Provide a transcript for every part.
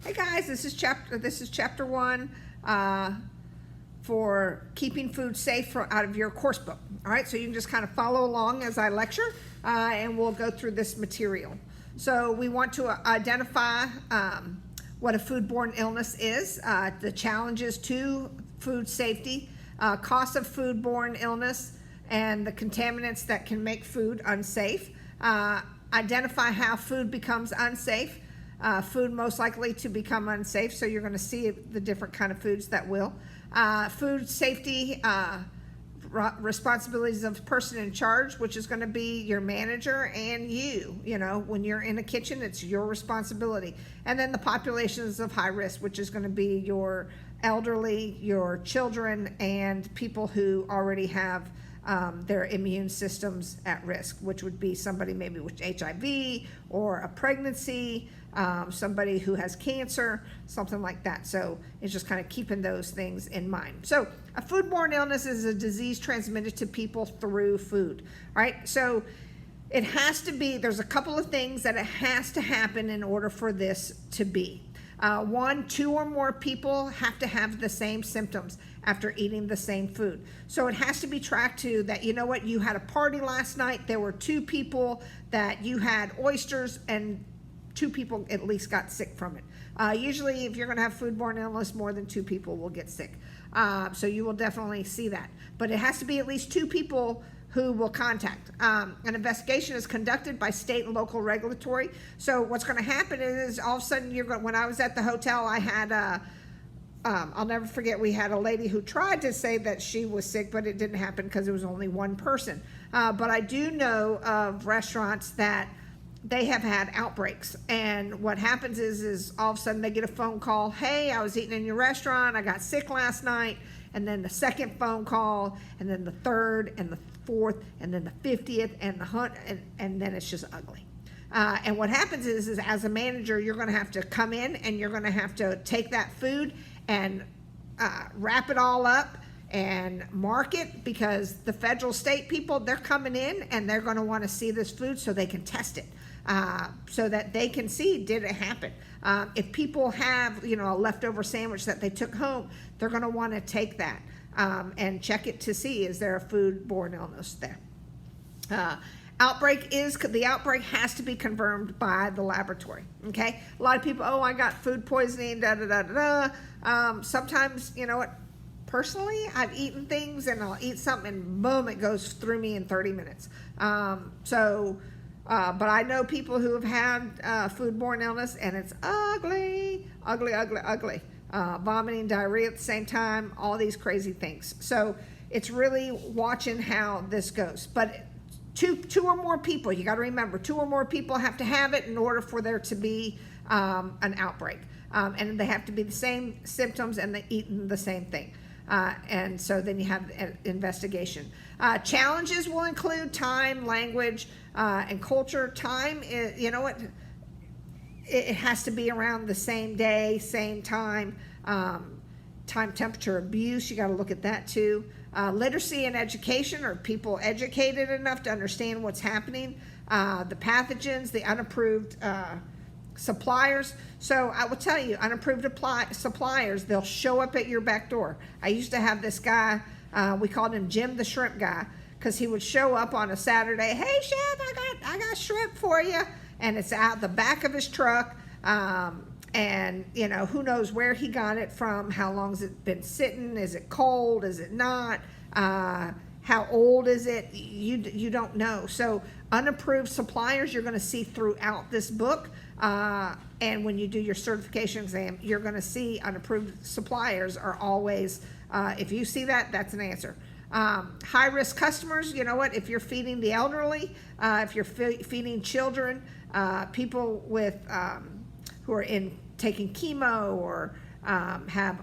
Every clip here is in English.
Hey guys, this is chapter 1 for keeping food safe out of your course book. All right, so you can just kind of follow along as I lecture, and we'll go through this material. So we want to identify what a foodborne illness is, the challenges to food safety, cost of foodborne illness, and the contaminants that can make food unsafe. Identify how food becomes unsafe. Food most likely to become unsafe, so you're going to see the different kind of foods that will. Food safety responsibilities of the person in charge, which is going to be your manager and you. You know, when you're in a kitchen, it's your responsibility. And then the populations of high risk, which is going to be your elderly, your children, and people who already have their immune systems at risk, which would be somebody maybe with HIV or a pregnancy, somebody who has cancer, something like that. So it's just kind of keeping those things in mind. So a foodborne illness is a disease transmitted to people through food, right? So it has to be, there's a couple of things that it has to happen in order for this to be. 1, 2 or more people have to have the same symptoms after eating the same food. So it has to be tracked to that, you know what, you had a party last night, there were 2 people that you had oysters and 2 people at least got sick from it. Usually if you're gonna have foodborne illness, more than 2 people will get sick. So you will definitely see that. But it has to be at least 2 people who will contact. An investigation is conducted by state and local regulatory. So what's going to happen is all of a sudden when I was at the hotel, I had I'll never forget, we had a lady who tried to say that she was sick, but it didn't happen because it was only one person. But I do know of restaurants that they have had outbreaks, and what happens is all of a sudden they get a phone call, hey, I was eating in your restaurant, I got sick last night, and then the second phone call, and then the third, and the fourth, and then the 50th, and the 100th, and then it's just ugly. And what happens is as a manager, you're going to have to come in and you're going to have to take that food and wrap it all up and mark it, because the federal state people, they're coming in and they're going to want to see this food so they can test it, so that they can see, did it happen? If people have, you know, a leftover sandwich that they took home, they're going to want to take that and check it to see, is there a foodborne illness there? The outbreak has to be confirmed by the laboratory. Okay, a lot of people, oh, I got food poisoning, da da da da da. Sometimes, you know what? Personally, I've eaten things and I'll eat something and boom, it goes through me in 30 minutes. But I know people who have had foodborne illness, and it's ugly, ugly, ugly, ugly. Vomiting, diarrhea at the same time, all these crazy things. So it's really watching how this goes. But two or more people, you got to remember, 2 or more people have to have it in order for there to be an outbreak. And they have to be the same symptoms and they eating the same thing. And so then you have an investigation. Challenges will include time, language, and culture. Time, you know what? It has to be around the same day, same time. Time, temperature, abuse, you got to look at that too. Literacy and education, are people educated enough to understand what's happening? The pathogens, the unapproved suppliers. So I will tell you, unapproved suppliers, they'll show up at your back door. I used to have this guy, we called him Jim the Shrimp Guy, because he would show up on a Saturday, hey chef, I got shrimp for you, and it's out the back of his truck, and you know, who knows where he got it from, how long has it been sitting, is it cold, is it not, how old is it, you don't know. So unapproved suppliers you're going to see throughout this book, and when you do your certification exam, you're going to see unapproved suppliers are always, if you see that, that's an answer. High risk customers, you know what, if you're feeding the elderly, if you're feeding children, people with who are taking chemo or have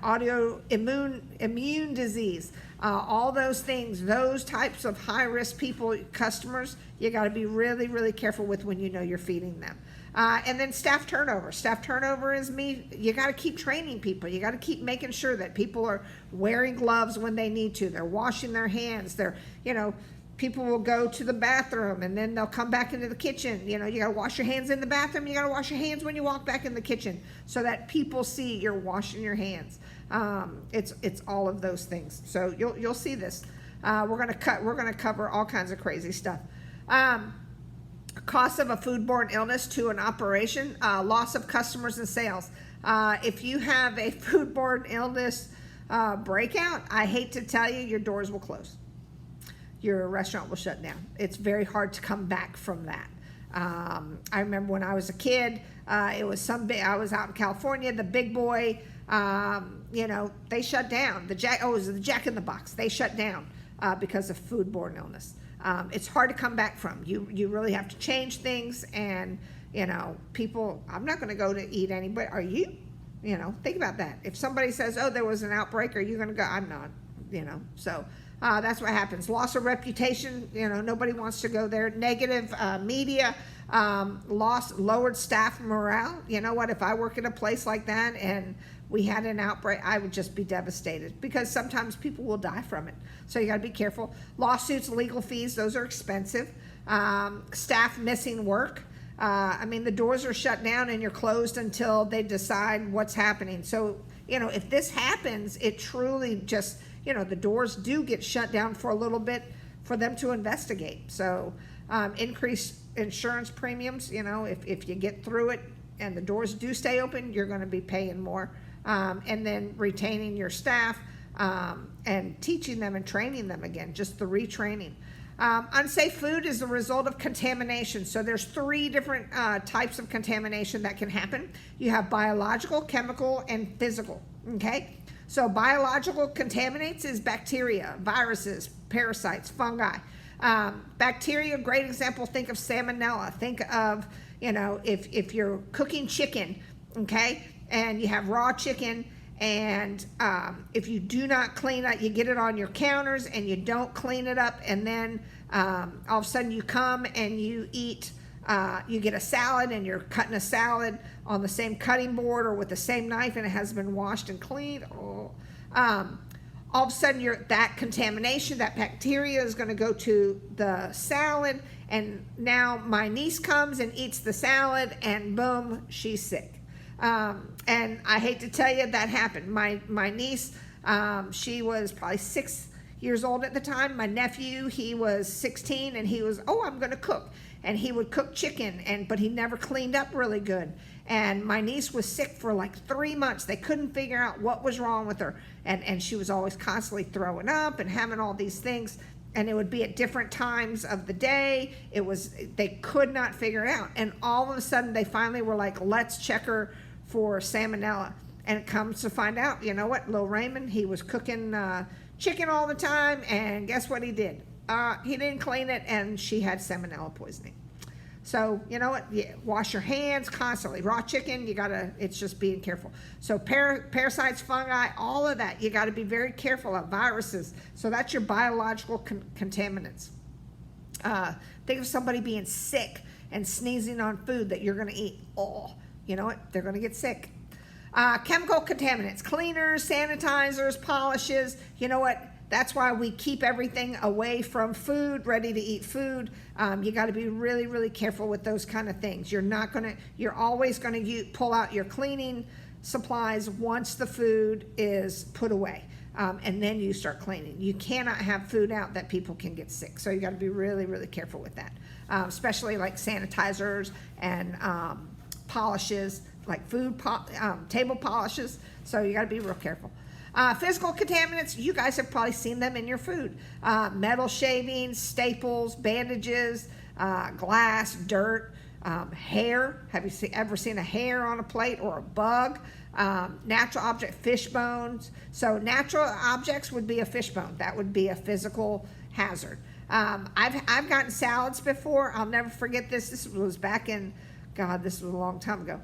immune disease, all those things, those types of high risk people, customers, you got to be really, really careful with when you know you're feeding them. And then staff turnover. Staff turnover is you got to keep training people. You got to keep making sure that people are wearing gloves when they need to. They're washing their hands. They're, you know, People will go to the bathroom and then they'll come back into the kitchen. You know, you got to wash your hands in the bathroom. You got to wash your hands when you walk back in the kitchen so that people see you're washing your hands. It's all of those things. So you'll see this. We're gonna cover all kinds of crazy stuff. Cost of a foodborne illness to an operation, loss of customers and sales. If you have a foodborne illness breakout, I hate to tell you, your doors will close. Your restaurant will shut down. It's very hard to come back from that. I remember when I was a kid, it was I was out in California, the Big Boy, you know, they shut down. It was the Jack in the Box. They shut down because of foodborne illness. It's hard to come back from. You really have to change things, and you know, people, I'm not going to go to eat anybody. Are you? You know, think about that. If somebody says, oh, there was an outbreak, are you going to go? I'm not, you know, so that's what happens. Loss of reputation, you know, nobody wants to go there. Negative media, lowered staff morale. You know what, if I work at a place like that and we had an outbreak, I would just be devastated, because sometimes people will die from it. So you got to be careful. Lawsuits, legal fees, those are expensive. Staff missing work. I mean, the doors are shut down and you're closed until they decide what's happening. So, you know, if this happens, it truly just, you know, the doors do get shut down for a little bit for them to investigate. So increased insurance premiums, you know, if you get through it and the doors do stay open, you're going to be paying more. And then retaining your staff and teaching them and training them again, just the retraining. Unsafe food is the result of contamination. So there's 3 different types of contamination that can happen. You have biological, chemical, and physical, okay? So biological contaminants is bacteria, viruses, parasites, fungi. Bacteria, great example, think of salmonella. Think of, you know, if you're cooking chicken, okay, and you have raw chicken, and if you do not clean it, you get it on your counters and you don't clean it up, and then all of a sudden you come and you eat, you get a salad and you're cutting a salad on the same cutting board or with the same knife, and it has been washed and cleaned. All of a sudden that contamination, that bacteria is going to go to the salad, and now my niece comes and eats the salad, and boom, she's sick. And I hate to tell you, that happened. My niece, she was probably 6 years old at the time. My nephew, he was 16, and he was, I'm going to cook. And he would cook chicken, but he never cleaned up really good. And my niece was sick for like 3 months. They couldn't figure out what was wrong with her. And she was always constantly throwing up and having all these things. And it would be at different times of the day. They could not figure it out. And all of a sudden, they finally were like, let's check her for salmonella. And it comes to find out, you know what, Lil Raymond, he was cooking chicken all the time, and guess what he did? He didn't clean it, and she had salmonella poisoning. So, you know what, wash your hands constantly. Raw chicken, it's just being careful. So parasites, fungi, all of that, you gotta be very careful of. Viruses, so that's your biological contaminants. Think of somebody being sick and sneezing on food that you're gonna eat. You know what, they're gonna get sick. Chemical contaminants, cleaners, sanitizers, polishes, you know what, that's why we keep everything away from food, ready to eat food. You got to be really, really careful with those kind of things. You're always going to pull out your cleaning supplies once the food is put away, and then you start cleaning. You cannot have food out that people can get sick. So you got to be really, really careful with that, especially like sanitizers and polishes, like table polishes. So you got to be real careful. Physical contaminants, you guys have probably seen them in your food. Metal shavings, staples, bandages, glass, dirt, hair. Have you ever seen a hair on a plate, or a bug? Natural object, fish bones. So natural objects would be a fish bone. That would be a physical hazard. I've gotten salads before. I'll never forget this. This was back in, this was a long time ago.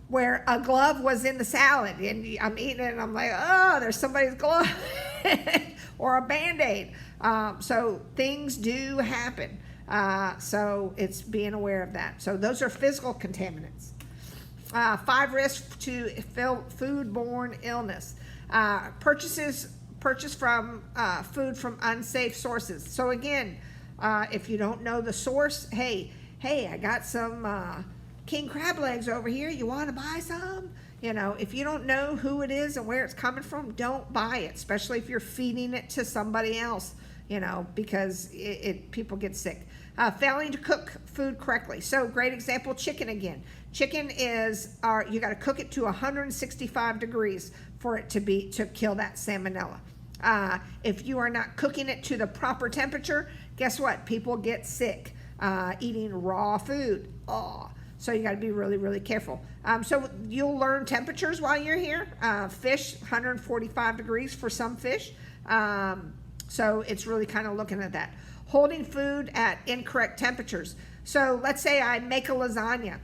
Where a glove was in the salad, and I'm eating it and I'm like, there's somebody's glove or a Band-Aid. So things do happen. So it's being aware of that. So those are physical contaminants. 5 risks to foodborne illness. purchase from food from unsafe sources. So again, if you don't know the source, hey, I got some king crab legs over here. You want to buy some? You know, if you don't know who it is and where it's coming from, don't buy it, especially if you're feeding it to somebody else, you know, because people get sick. Failing to cook food correctly. So great example, chicken again. Chicken is, you got to cook it to 165 degrees for it to kill that salmonella. If you are not cooking it to the proper temperature, guess what? People get sick eating raw food. So you got to be really, really careful. So you'll learn temperatures while you're here. Fish, 145 degrees for some fish. So it's really kind of looking at that. Holding food at incorrect temperatures. So let's say I make a lasagna.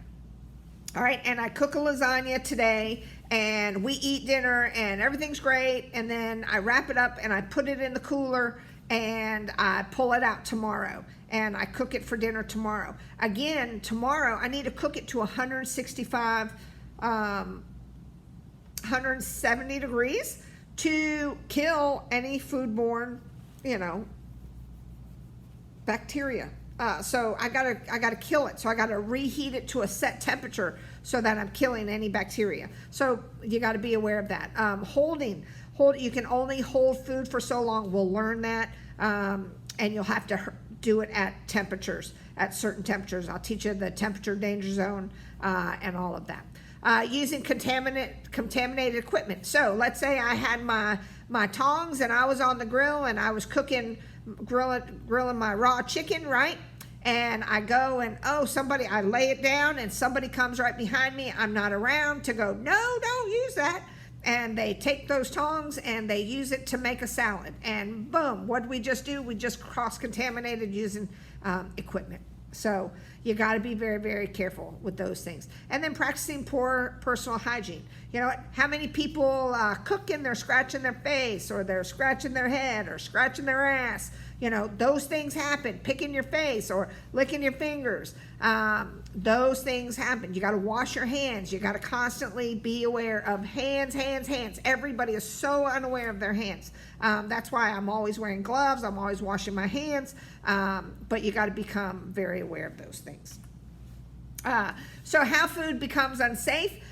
All right, and I cook a lasagna today, and we eat dinner, and everything's great, and then I wrap it up, and I put it in the cooler, and I pull it out tomorrow, and I cook it for dinner tomorrow. Again, tomorrow, I need to cook it to 165, 170 degrees to kill any foodborne, you know, bacteria. So I gotta kill it. So I gotta reheat it to a set temperature so that I'm killing any bacteria. So you gotta be aware of that. You can only hold food for so long. We'll learn that, and you'll have to do it at certain temperatures. I'll teach you the temperature danger zone and all of that. Using contaminated equipment. So let's say I had my tongs and I was on the grill and I was grilling my raw chicken, right? And I go and I lay it down and somebody comes right behind me. I'm not around to go, no, don't use that. And they take those tongs and they use it to make a salad. And boom, what did we just do? We just cross-contaminated using equipment. So you got to be very, very careful with those things. And then practicing poor personal hygiene. You know what? How many people cook and they're scratching their face, or they're scratching their head, or scratching their ass? You know, those things happen. Picking your face or licking your fingers. Those things happen. You got to wash your hands. You got to constantly be aware of hands. Everybody is so unaware of their hands. That's why I'm always wearing gloves. I'm always washing my hands. But you got to become very aware of those things. So how food becomes unsafe,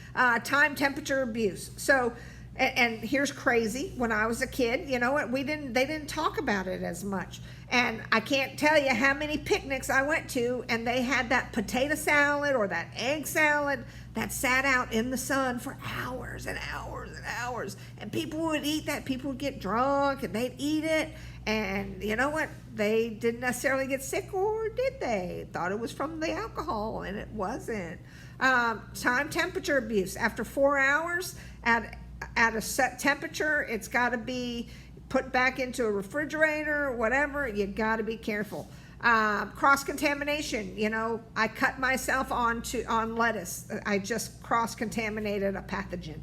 time, temperature, abuse. So, and here's crazy. When I was a kid, you know what? They didn't talk about it as much. And I can't tell you how many picnics I went to, and they had that potato salad or that egg salad that sat out in the sun for hours and hours and hours. And people would eat that. People would get drunk and they'd eat it. And you know what? They didn't necessarily get sick, or did they? Thought it was from the alcohol, and it wasn't. Time, temperature abuse. After 4 hours at a set temperature, it's got to be put back into a refrigerator, whatever. You got to be careful. Cross-contamination. You know, I cut myself on lettuce. I just cross-contaminated a pathogen.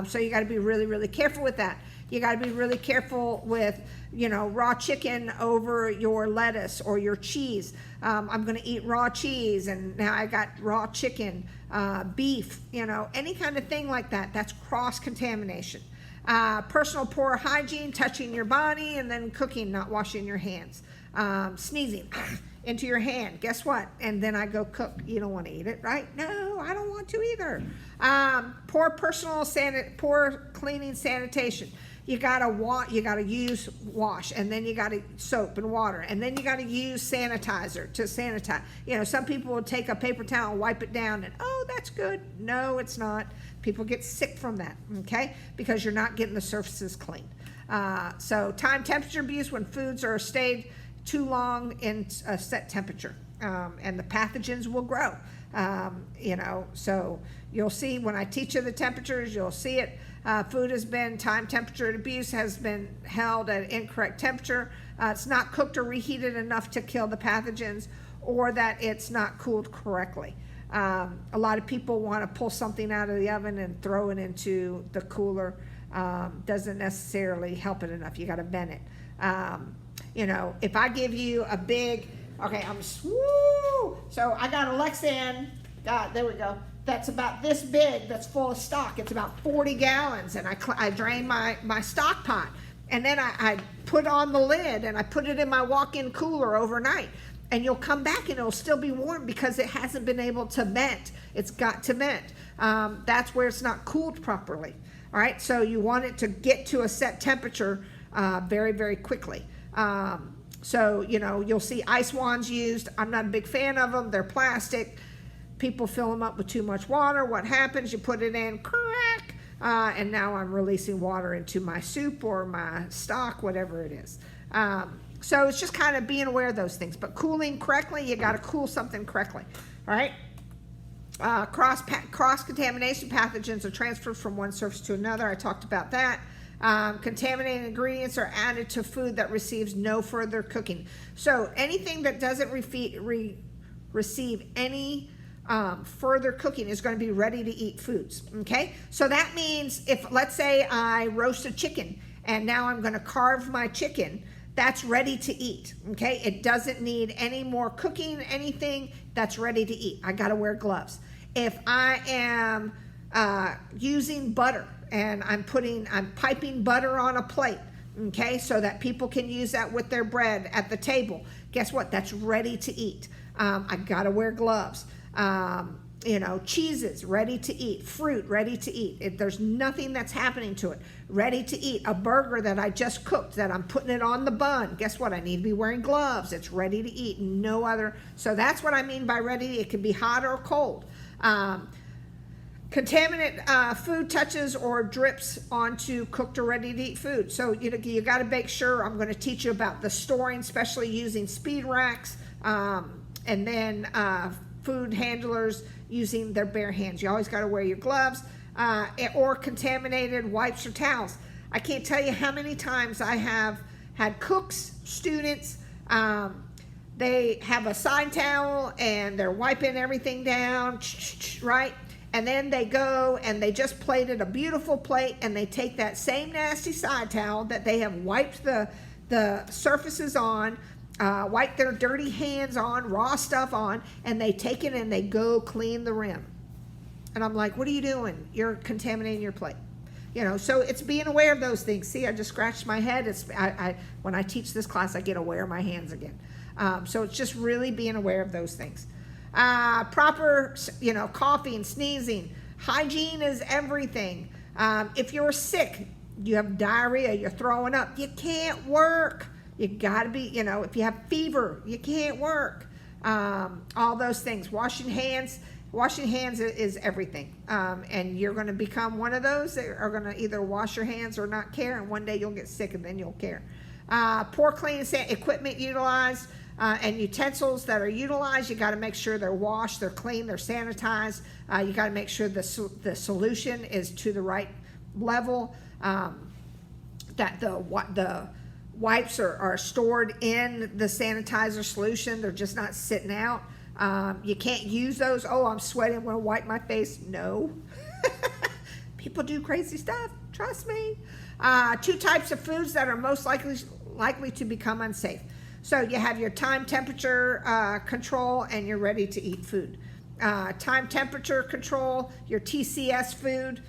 So you got to be really, really careful with that. You got to be really careful with, you know, raw chicken over your lettuce or your cheese. I'm going to eat raw cheese, and now I got raw chicken, beef, you know, any kind of thing like that. That's cross-contamination. Personal poor hygiene, touching your body, and then cooking, not washing your hands. Sneezing into your hand. Guess what? And then I go cook. You don't want to eat it, right? No, I don't want to either. Poor cleaning, sanitation. You gotta use wash, and then you gotta soap and water, and then you gotta use sanitizer to sanitize. You know, some people will take a paper towel and wipe it down, and that's good. No, it's not. People get sick from that, okay? Because you're not getting the surfaces clean. So time, temperature abuse, when foods are stayed too long in a set temperature, and the pathogens will grow. You know, so you'll see when I teach you the temperatures, you'll see it. Food has been, time, temperature, and abuse has been held at incorrect temperature. It's not cooked or reheated enough to kill the pathogens, or that it's not cooled correctly. A lot of people want to pull something out of the oven and throw it into the cooler. Doesn't necessarily help it enough. You got to vent it. You know, if I give you a big, so I got a Lexan, there we go. That's about this big, that's full of stock. It's about 40 gallons, and I drain my stock pot. and then I put on the lid and I put it in my walk-in cooler overnight. And you'll come back and it'll still be warm because it hasn't been able to vent. It's got to vent. That's where it's not cooled properly. All right, so you want it to get to a set temperature very, very quickly. So, you know, you'll see ice wands used. I'm not a big fan of them. They're plastic. People fill them up with too much water. What happens? You put it in, crack, and now I'm releasing water into my soup or my stock, whatever it is. So it's just kind of being aware of those things. But cooling correctly, you got to cool something correctly. All right? Cross-contamination pathogens are transferred from one surface to another. I talked about that. Contaminated ingredients are added to food that receives no further cooking. So anything that doesn't receive any further cooking is going to be ready to eat foods. Okay? So that means if, let's say I roast a chicken and now I'm going to carve my chicken, that's ready to eat. Okay? It doesn't need any more cooking, anything. That's ready to eat. I got to wear gloves. If I am using butter and I'm piping butter on a plate, okay, so that people can use that with their bread at the table, guess what? That's ready to eat. I got to wear gloves. You know, cheeses, ready to eat. Fruit, ready to eat. There's nothing that's happening to it. Ready to eat. A burger that I just cooked, that I'm putting it on the bun. Guess what? I need to be wearing gloves. It's ready to eat. No other. So that's what I mean by ready. It can be hot or cold. Contaminant food touches or drips onto cooked or ready to eat food. So you got to make sure. I'm going to teach you about the storing, especially using speed racks, and then food handlers using their bare hands. You always got to wear your gloves, or contaminated wipes or towels. I can't tell you how many times I have had cooks, students, they have a side towel and they're wiping everything down, right? And then they go and they just plated a beautiful plate and they take that same nasty side towel that they have wiped the surfaces on, wipe their dirty hands on, raw stuff on, and they take it and they go clean the rim. And I'm like, what are you doing? You're contaminating your plate. You know, so it's being aware of those things. See, I just scratched my head. When I teach this class, I get aware of my hands again. So it's just really being aware of those things. Proper, coughing, sneezing. Hygiene is everything. If you're sick, you have diarrhea, you're throwing up, you can't work. You got to be, if you have fever, you can't work. All those things. Washing hands is everything. And you're going to become one of those that are going to either wash your hands or not care, and one day you'll get sick and then you'll care. Poor cleaning equipment utilized and utensils that are utilized, you got to make sure they're washed, they're clean, they're sanitized. You got to make sure the solution is to the right level, that the wipes are stored in the sanitizer solution. They're just not sitting out. You can't use those. Oh, I'm sweating, I'm going to wipe my face. No. People do crazy stuff. Trust me. 2 types of foods that are most likely to become unsafe. So you have your time temperature control and your ready to eat food. Time temperature control, your TCS food.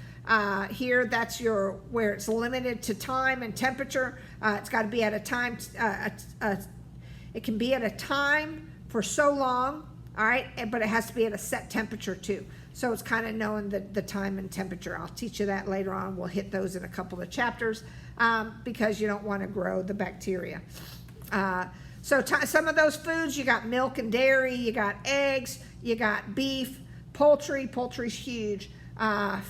Here, that's where it's limited to time and temperature. It's got to be at a time. It can be at a time for so long, all right, but it has to be at a set temperature too. So it's kind of knowing the time and temperature. I'll teach you that later on. We'll hit those in a couple of chapters because you don't want to grow the bacteria. So some of those foods, you got milk and dairy, you got eggs, you got beef, poultry. Poultry's huge.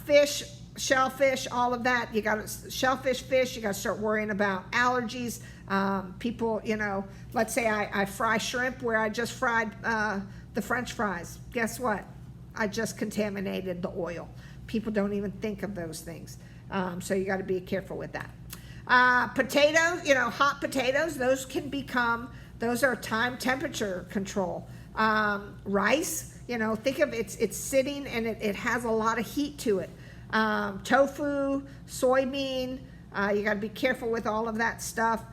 Fish, shellfish, all of that. You got shellfish, fish. You got to start worrying about allergies. People, let's say I fry shrimp where I just fried the French fries. Guess what? I just contaminated the oil. People don't even think of those things. So you got to be careful with that. Potatoes, hot potatoes, those are time temperature control. Rice, think of it's sitting and it has a lot of heat to it. Tofu, soybean, you got to be careful with all of that stuff.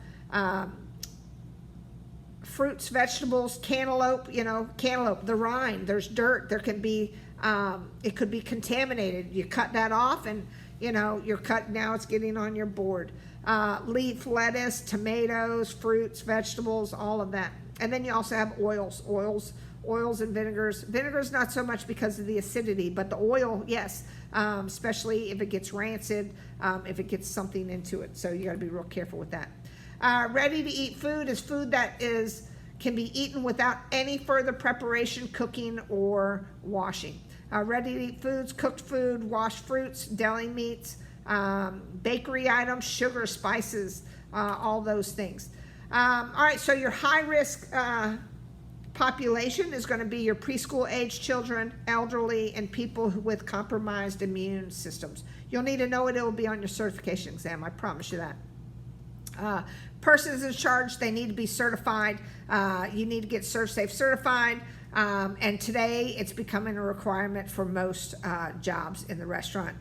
Fruits, vegetables, cantaloupe, the rind, there's dirt, there can be, it could be contaminated. You cut that off and, you're cutting, now it's getting on your board. Leaf, lettuce, tomatoes, fruits, vegetables, all of that. And then you also have oils and vinegars. Vinegars not so much because of the acidity, but the oil, yes, especially if it gets rancid, if it gets something into it. So you got to be real careful with that. Ready to eat food is food that can be eaten without any further preparation, cooking, or washing. Ready to eat foods, cooked food, washed fruits, deli meats, bakery items, sugar, spices, all those things. All right, so your high risk population is going to be your preschool age children, elderly, and people with compromised immune systems. You'll need to know it. It will be on your certification exam. I promise you that. Persons in charge, they need to be certified. You need to get ServSafe certified. And today it's becoming a requirement for most jobs in the restaurant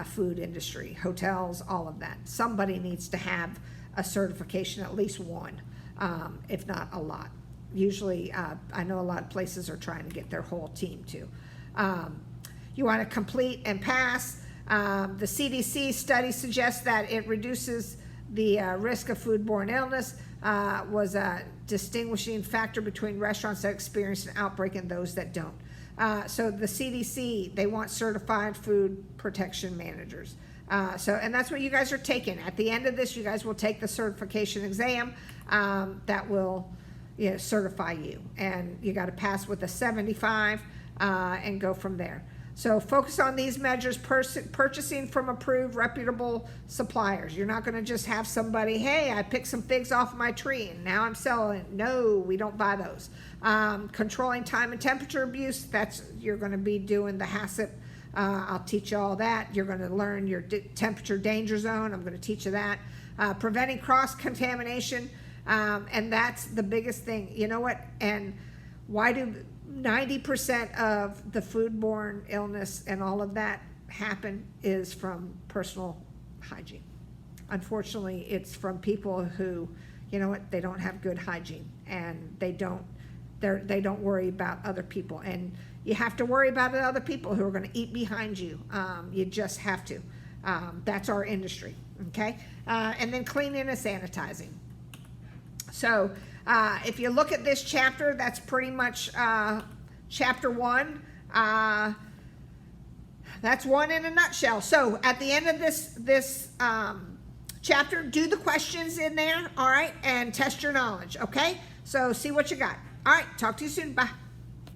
food industry, hotels, all of that. Somebody needs to have a certification, at least one, if not a lot. Usually, I know a lot of places are trying to get their whole team to. You want to complete and pass. The CDC study suggests that it reduces the risk of foodborne illness, was a distinguishing factor between restaurants that experience an outbreak and those that don't. So the CDC, they want certified food protection managers. And that's what you guys are taking. At the end of this, you guys will take the certification exam that will certify you. And you got to pass with a 75 and go from there. So focus on these measures, purchasing from approved, reputable suppliers. You're not going to just have somebody, hey, I picked some figs off my tree and now I'm selling it. No, we don't buy those. Controlling time and temperature abuse, you're going to be doing the HACCP. I'll teach you all that. You're going to learn your temperature danger zone. I'm going to teach you that. Preventing cross-contamination, and that's the biggest thing. You know what? And why do 90% of the foodborne illness and all of that happen is from personal hygiene. Unfortunately, it's from people who, they don't have good hygiene, and they don't worry about other people. And you have to worry about other people who are going to eat behind you. You just have to. That's our industry, okay? And then cleaning and sanitizing. So if you look at this chapter, that's pretty much chapter 1. That's one in a nutshell. So at the end of this chapter, do the questions in there, all right, and test your knowledge, okay? So see what you got. All right, talk to you soon. Bye.